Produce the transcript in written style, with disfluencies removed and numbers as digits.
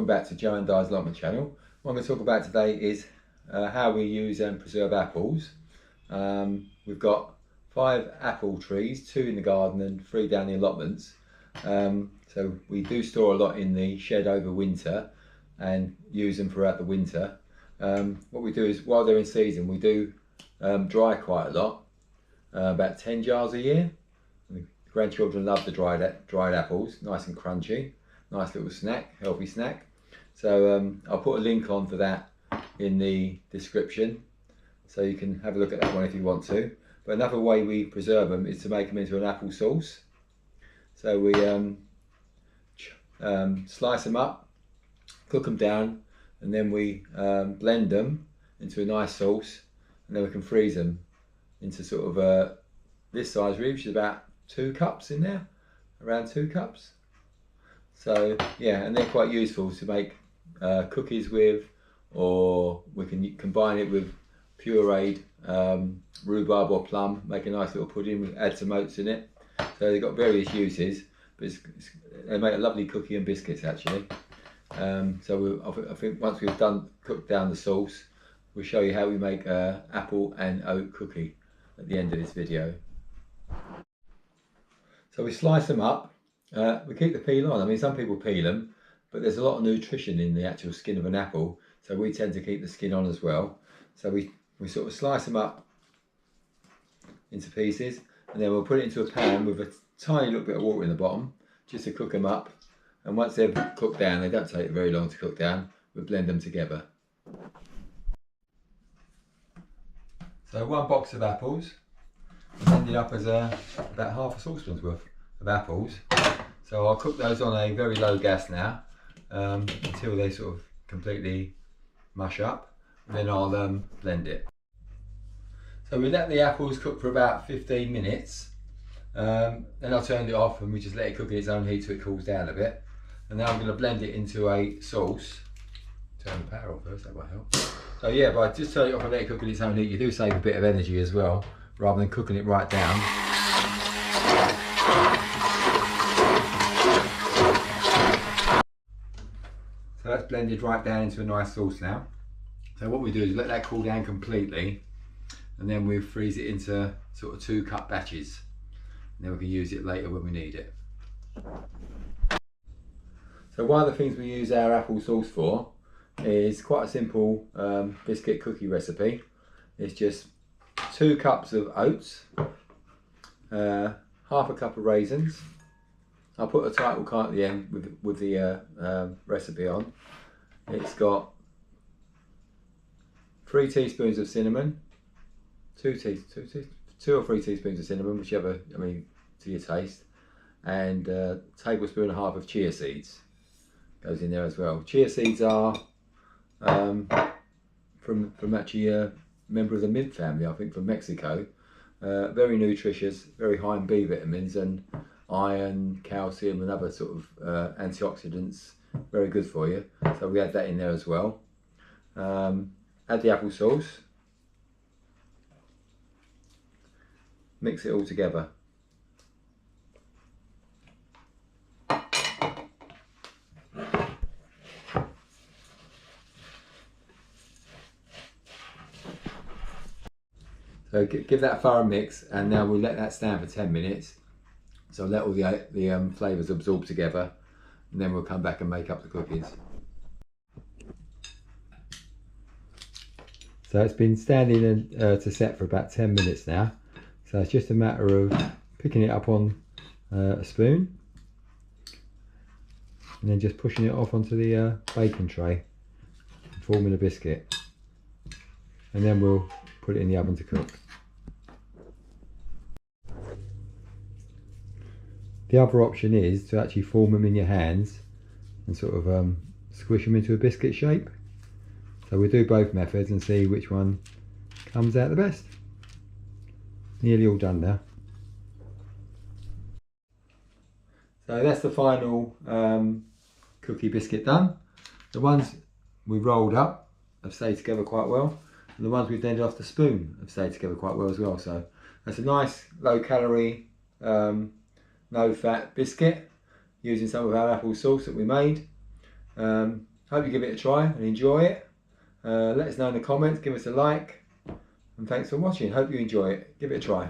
back to Joe and Di's Allotment channel. What I'm going to talk about today is how we use and preserve apples. We've got 5 apple trees, 2 in the garden and 3 down the allotments. So we do store a lot in the shed over winter and use them throughout the winter. What we do is, while they're in season, we do dry quite a lot, about 10 jars a year. The grandchildren love the dried apples, nice and crunchy. Nice little snack, healthy snack. So I'll put a link on for that in the description, so you can have a look at that one if you want to. But another way we preserve them is to make them into an apple sauce. So we slice them up, cook them down, and then we blend them into a nice sauce, and then we can freeze them into sort of this size really, which is about 2 cups in there, around 2 cups. So yeah, and they're quite useful to make cookies with, or we can combine it with pureed rhubarb or plum, make a nice little pudding, we add some oats in it. So they've got various uses, but they make a lovely cookie and biscuits actually. So I think once we've cooked down the sauce, we'll show you how we make apple and oat cookie at the end of this video. So we slice them up. We keep the peel on. I mean, some people peel them, but there's a lot of nutrition in the actual skin of an apple, so we tend to keep the skin on as well. So we sort of slice them up into pieces, and then we'll put it into a pan with a tiny little bit of water in the bottom, just to cook them up. And once they're cooked down, they don't take very long to cook down, we'll blend them together. So 1 box of apples, ended up as about half a saucepan's worth of apples. So I'll cook those on a very low gas now, until they sort of completely mush up, and then I'll blend it. So we let the apples cook for about 15 minutes, then I turned it off and we just let it cook in its own heat till it cools down a bit. And now I'm going to blend it into a sauce. Turn the power on first, that might help. So yeah, by just turning it off and let it cook in its own heat, you do save a bit of energy as well, rather than cooking it right down. So that's blended right down into a nice sauce now. So what we do is let that cool down completely, and then we freeze it into sort of 2 cup batches. And then we can use it later when we need it. So one of the things we use our apple sauce for is quite a simple biscuit cookie recipe. It's just 2 cups of oats, half a cup of raisins. I'll put a title card at the end with the recipe on. It's got 3 teaspoons of cinnamon, 2 or 3 teaspoons of cinnamon, whichever, I mean, to your taste, and a tablespoon and a half of chia seeds goes in there as well. Chia seeds are from actually a member of the mint family, I think, from Mexico. Very nutritious, very high in B vitamins and iron, calcium and other sort of antioxidants, very good for you. So we add that in there as well. Add the apple sauce, mix it all together. So give that a thorough mix, and now we'll let that stand for 10 minutes. So let all the flavours absorb together, and then we'll come back and make up the cookies. So it's been standing to set for about 10 minutes now. So it's just a matter of picking it up on a spoon, and then just pushing it off onto the baking tray, and forming a biscuit. And then we'll put it in the oven to cook. The other option is to actually form them in your hands and sort of squish them into a biscuit shape. So we'll do both methods and see which one comes out the best. Nearly all done now. So that's the final cookie biscuit done. The ones we rolled up have stayed together quite well, and the ones we've blended off the spoon have stayed together quite well as well. So that's a nice low calorie, no fat biscuit using some of our apple sauce that we made. Hope you give it a try and enjoy it. Let us know in the comments, give us a like, and thanks for watching. Hope you enjoy it. Give it a try.